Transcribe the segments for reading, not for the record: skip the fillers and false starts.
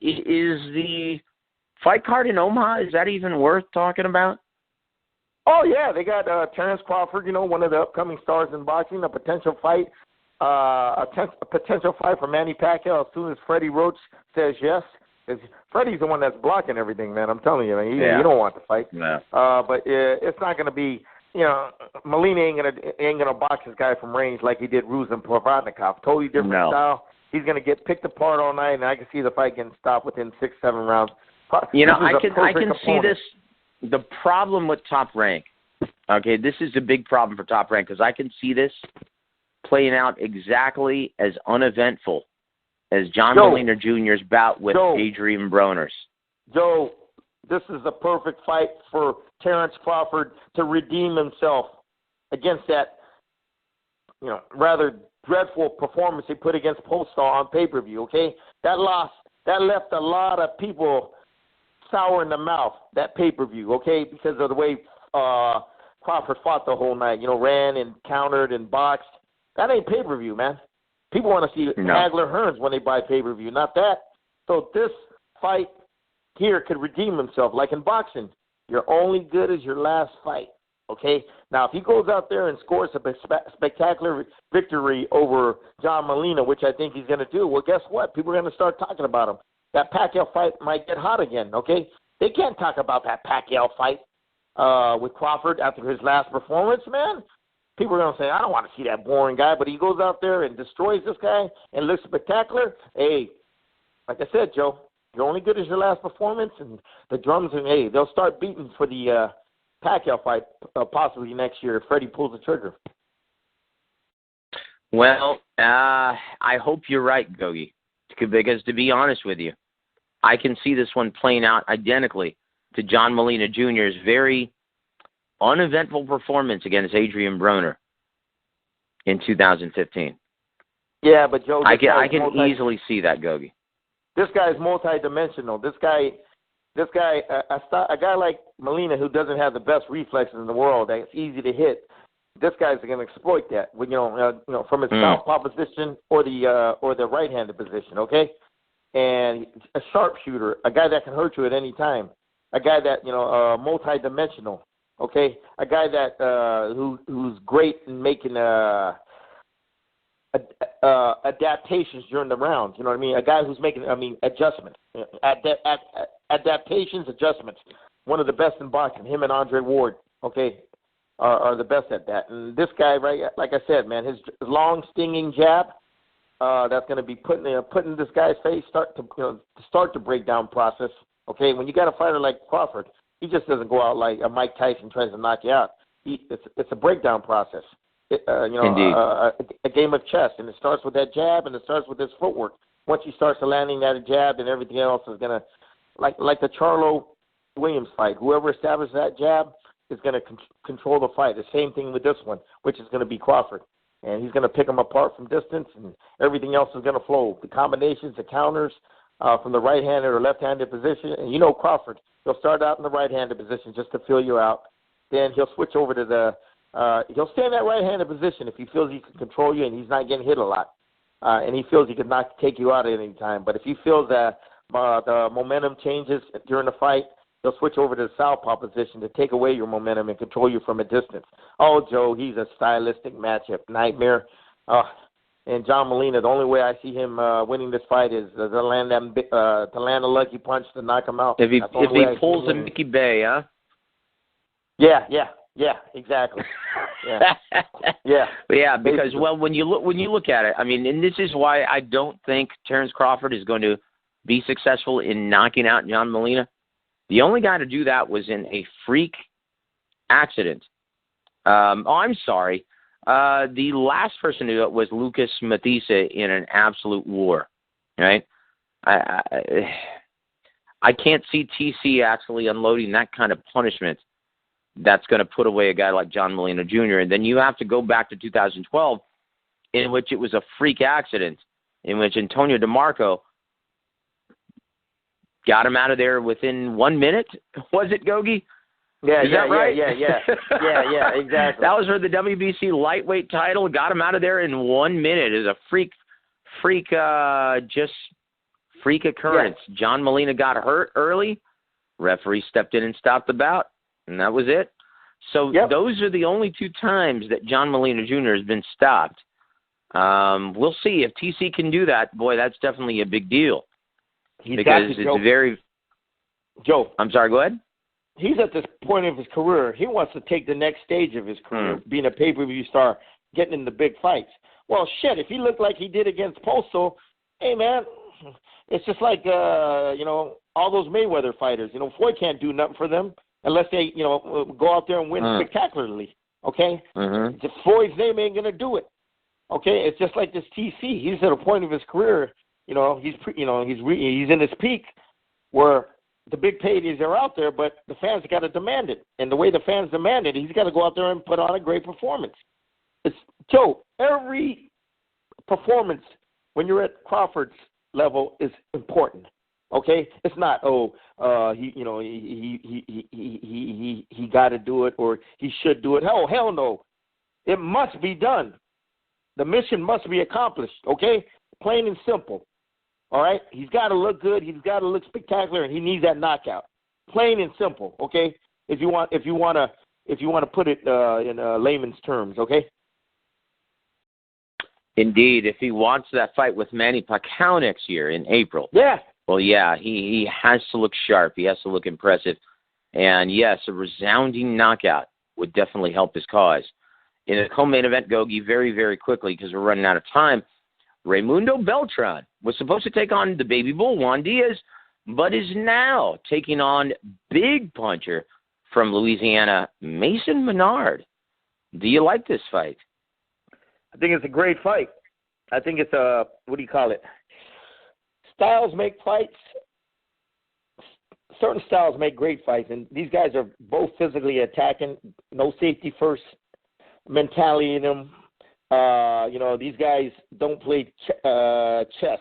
Is the fight card in Omaha, is that even worth talking about? Oh, yeah, they got Terence Crawford, one of the upcoming stars in boxing, a potential fight. A potential fight for Manny Pacquiao as soon as Freddie Roach says yes. Because Freddie's the one that's blocking everything, man. I'm telling you, man. You don't want to fight. No. But it's not going to be, Molina ain't gonna box this guy from range like he did Ruz and Provodnikov. Totally different style. He's going to get picked apart all night, and I can see the fight getting stopped within 6-7 rounds. I can see this. The problem with Top Rank, okay, this is a big problem for Top Rank because I can see this playing out exactly as uneventful as John Molina Jr.'s bout with Adrian Broner's. Joe, this is the perfect fight for Terence Crawford to redeem himself against that, rather dreadful performance he put against Postal on pay-per-view, okay? That left a lot of people sour in the mouth, that pay-per-view, okay, because of the way Crawford fought the whole night, ran and countered and boxed. That ain't pay-per-view, man. People want to see Hagler Hearns when they buy pay-per-view, not that. So this fight here could redeem himself. Like in boxing, you're only good as your last fight, okay? Now, if he goes out there and scores a spectacular victory over John Molina, which I think he's going to do, well, guess what? People are going to start talking about him. That Pacquiao fight might get hot again, okay? They can't talk about that Pacquiao fight with Crawford after his last performance, man. People are going to say, I don't want to see that boring guy, but he goes out there and destroys this guy and looks spectacular. Hey, like I said, Joe, you're only good as your last performance, and the drums, and hey, they'll start beating for the Pacquiao fight possibly next year if Freddie pulls the trigger. Well, I hope you're right, Gogue, because to be honest with you, I can see this one playing out identically to John Molina Jr.'s very uneventful performance against Adrian Broner in 2015. Yeah, but Joe, I can easily see that, Gogue. This guy is multidimensional. This guy, a guy like Molina who doesn't have the best reflexes in the world, that's easy to hit. This guy's going to exploit that, from his southpaw position or the right-handed position. Okay, and a sharpshooter, a guy that can hurt you at any time, a guy that multidimensional. Okay, a guy that who's great in making adaptations during the rounds. You know what I mean? A guy who's making adjustments, adaptations, adjustments. One of the best in boxing. Him and Andre Ward. Okay, are the best at that. And this guy, right, like I said, man, his long stinging jab. That's going to be putting this guy's face start the breakdown process. Okay, when you got a fighter like Crawford, he just doesn't go out like a Mike Tyson tries to knock you out. It's a breakdown process. A game of chess, and it starts with that jab, and it starts with his footwork. Once he starts landing that jab, then everything else is gonna, like the Charlo Williams fight. Whoever establishes that jab is gonna control the fight. The same thing with this one, which is gonna be Crawford, and he's gonna pick him apart from distance, and everything else is gonna flow. The combinations, the counters from the right-handed or left-handed position, and Crawford. He'll start out in the right-handed position just to feel you out. Then he'll switch over to he'll stay in that right-handed position if he feels he can control you and he's not getting hit a lot. And he feels he could not take you out at any time. But if he feels that the momentum changes during the fight, he'll switch over to the southpaw position to take away your momentum and control you from a distance. Oh, Joe, he's a stylistic matchup nightmare. And John Molina, the only way I see him winning this fight is to land a lucky punch to knock him out. If he pulls a Mickey Bay, huh? Yeah, exactly. Yeah, because when you look at it, and this is why I don't think Terence Crawford is going to be successful in knocking out John Molina. The only guy to do that was in a freak accident. I'm sorry. The last person to do it was Lucas Matissa in an absolute war, right? I can't see TC actually unloading that kind of punishment that's going to put away a guy like John Molina Jr. And then you have to go back to 2012, in which it was a freak accident, in which Antonio DeMarco got him out of there within 1 minute. Was it, Gogue? Yeah, Is that right? Yeah, exactly. That was for the WBC lightweight title. Got him out of there in 1 minute. It was a freak, just freak occurrence. Yeah. John Molina got hurt early. Referee stepped in and stopped the bout, and that was it. So those are the only 2 times that John Molina Jr. has been stopped. We'll see if TC can do that. Boy, that's definitely a big deal. Because it's very. Joe. I'm sorry. Go ahead. He's at this point of his career. He wants to take the next stage of his career, being a pay-per-view star, getting in the big fights. Well, shit, if he looked like he did against Postal, hey, man, it's just like, all those Mayweather fighters. Floyd can't do nothing for them unless they, go out there and win spectacularly, okay? Floyd's name ain't going to do it, okay? It's just like this TC. He's at a point of his career, he's in his peak where the big paydays are out there, but the fans got to demand it. And the way the fans demand it, he's got to go out there and put on a great performance. Joe, every performance when you're at Crawford's level is important. Okay, it's not he got to do it or he should do it. Hell no, it must be done. The mission must be accomplished. Okay, plain and simple. All right, he's got to look good. He's got to look spectacular, and he needs that knockout. Plain and simple. Okay, if you want to put it in layman's terms. Okay. Indeed, if he wants that fight with Manny Pacquiao next year in April. Yeah. Well, yeah, he has to look sharp. He has to look impressive. And, yes, a resounding knockout would definitely help his cause. In a co-main event, Gogue, very, very quickly, because we're running out of time, Raymundo Beltran was supposed to take on the baby bull, Juan Diaz, but is now taking on big puncher from Louisiana, Mason Menard. Do you like this fight? I think it's a great fight. I think it's styles make fights. Certain styles make great fights, and these guys are both physically attacking, no safety first mentality in them. These guys don't play chess.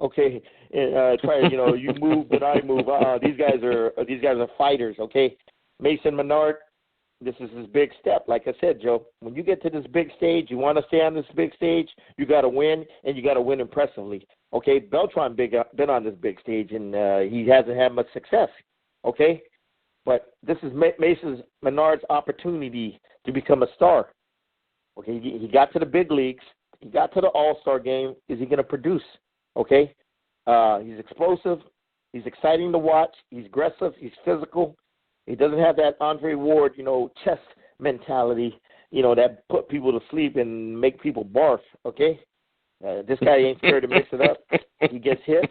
Okay, you move, but I move. These guys are fighters. Okay, Mason Menard, this is his big step. Like I said, Joe, when you get to this big stage, you want to stay on this big stage, you got to win, and you got to win impressively. Okay, Beltran been on this big stage, and he hasn't had much success. Okay, but this is Mason Menard's opportunity to become a star. Okay, he got to the big leagues. He got to the All-Star game. Is he going to produce? Okay, he's explosive. He's exciting to watch. He's aggressive. He's physical. He doesn't have that Andre Ward, chess mentality, that put people to sleep and make people barf. Okay, this guy ain't scared to mix it up. He gets hit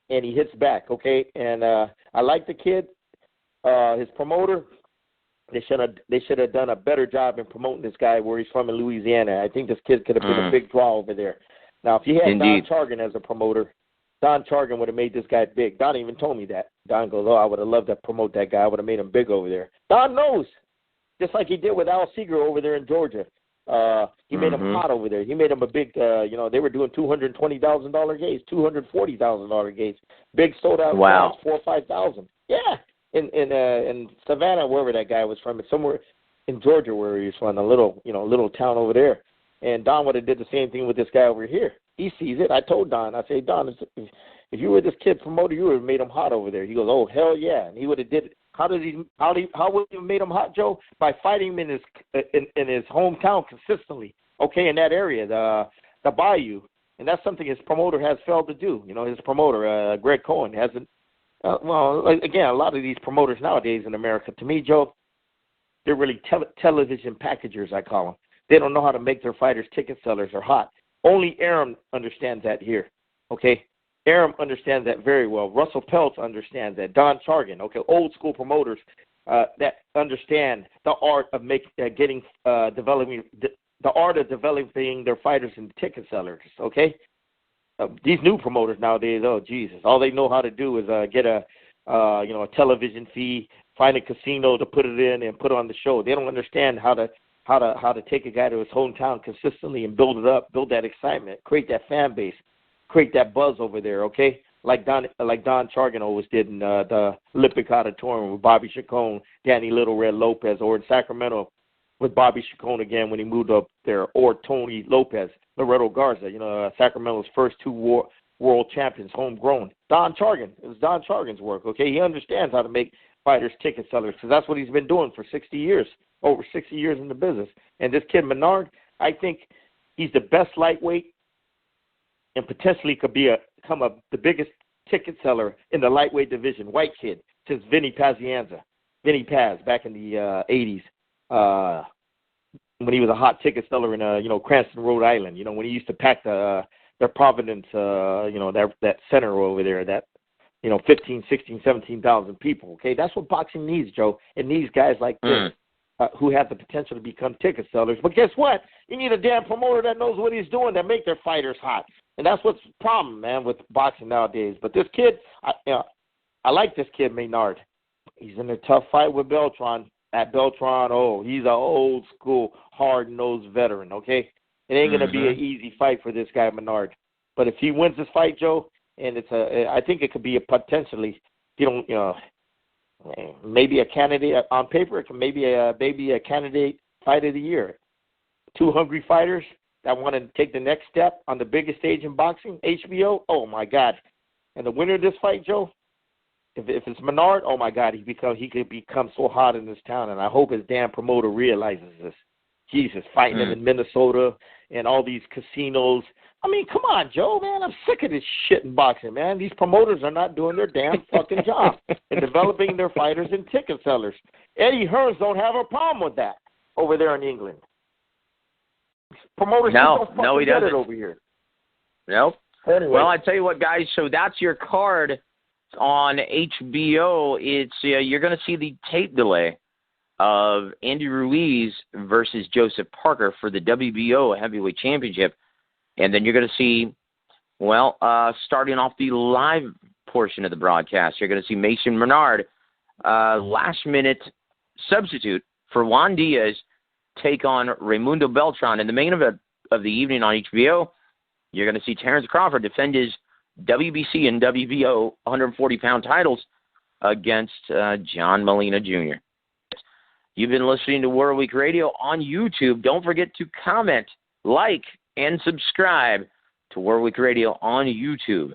and he hits back. Okay, and I like the kid. His promoter. They should have done a better job in promoting this guy where he's from in Louisiana. I think this kid could have been a big draw over there. Now, if you had Don Chargan as a promoter, Don Chargan would have made this guy big. Don even told me that. Don goes, I would have loved to promote that guy. I would have made him big over there. Don knows, just like he did with Al Seeger over there in Georgia. He made him hot over there. He made him a big, they were doing $220,000 gates, $240,000 gates. Big sold-out crowds, 4,000 or 5,000. Yeah. In Savannah, wherever that guy was from, it's somewhere in Georgia where he was from, a little town over there. And Don would have did the same thing with this guy over here. He sees it. I told Don, I say, Don, if you were this kid promoter, you would have made him hot over there. He goes, oh hell yeah, and he would have did it. How would he have made him hot, Joe? By fighting him in his hometown consistently. Okay, in that area, the Bayou, and that's something his promoter has failed to do. His promoter, Greg Cohen, hasn't. Again, a lot of these promoters nowadays in America, to me, Joe, they're really television packagers, I call them. They don't know how to make their fighters ticket sellers or hot. Only Arum understands that here, okay? Arum understands that very well. Russell Peltz understands that. Don Chargan, okay, old school promoters that understand the art of developing their fighters into ticket sellers, okay? These new promoters nowadays, oh Jesus! All they know how to do is get a television fee, find a casino to put it in, and put on the show. They don't understand how to take a guy to his hometown consistently and build it up, build that excitement, create that fan base, create that buzz over there. Okay, like Don Chargan always did in the Olympic Auditorium with Bobby Chacon, Danny Little Red Lopez, or in Sacramento with Bobby Chacon again when he moved up there, or Tony Lopez. Loretto Garza, Sacramento's first two world champions, homegrown. Don Chargan. It was Don Chargan's work, okay? He understands how to make fighters ticket sellers because that's what he's been doing for 60 years, over 60 years in the business. And this kid, Menard, I think he's the best lightweight and potentially could become the biggest ticket seller in the lightweight division, white kid, since Vinny Paz back in the 80s. When he was a hot ticket seller in Cranston, Rhode Island, when he used to pack their Providence, that center over there, that 15, 16, 17,000 people. Okay, that's what boxing needs, Joe. It needs guys like this who have the potential to become ticket sellers. But guess what? You need a damn promoter that knows what he's doing that make their fighters hot, and that's what's the problem, man, with boxing nowadays. But this kid, I like this kid Menard. He's in a tough fight with Beltran. At Beltran, he's an old school, hard-nosed veteran, okay? It ain't going to be an easy fight for this guy, Menard. But if he wins this fight, Joe, and I think it could be potentially, maybe a candidate on paper, it can maybe a candidate fight of the year. Two hungry fighters that want to take the next step on the biggest stage in boxing, HBO, oh, my God. And the winner of this fight, Joe, if it's Menard, oh, my God, he could become so hot in this town, and I hope his damn promoter realizes this. Jesus, fighting him in Minnesota and all these casinos. I mean, come on, Joe, man. I'm sick of this shit in boxing, man. These promoters are not doing their damn fucking job in developing their fighters and ticket sellers. Eddie Hearns don't have a problem with that over there in England. Promoters don't fucking get it over here. Nope. Anyway. Well, I tell you what, guys, so that's your card on HBO. It's you're going to see the tape delay of Andy Ruiz versus Joseph Parker for the WBO Heavyweight Championship. And then you're going to see, starting off the live portion of the broadcast, you're going to see Mason Menard, last-minute substitute for Juan Diaz, take on Raimundo Beltran. In the main event of the evening on HBO, you're going to see Terence Crawford defend his WBC and WBO 140-pound titles against John Molina Jr. You've been listening to World Week Radio on YouTube. Don't forget to comment, like, and subscribe to World Week Radio on YouTube.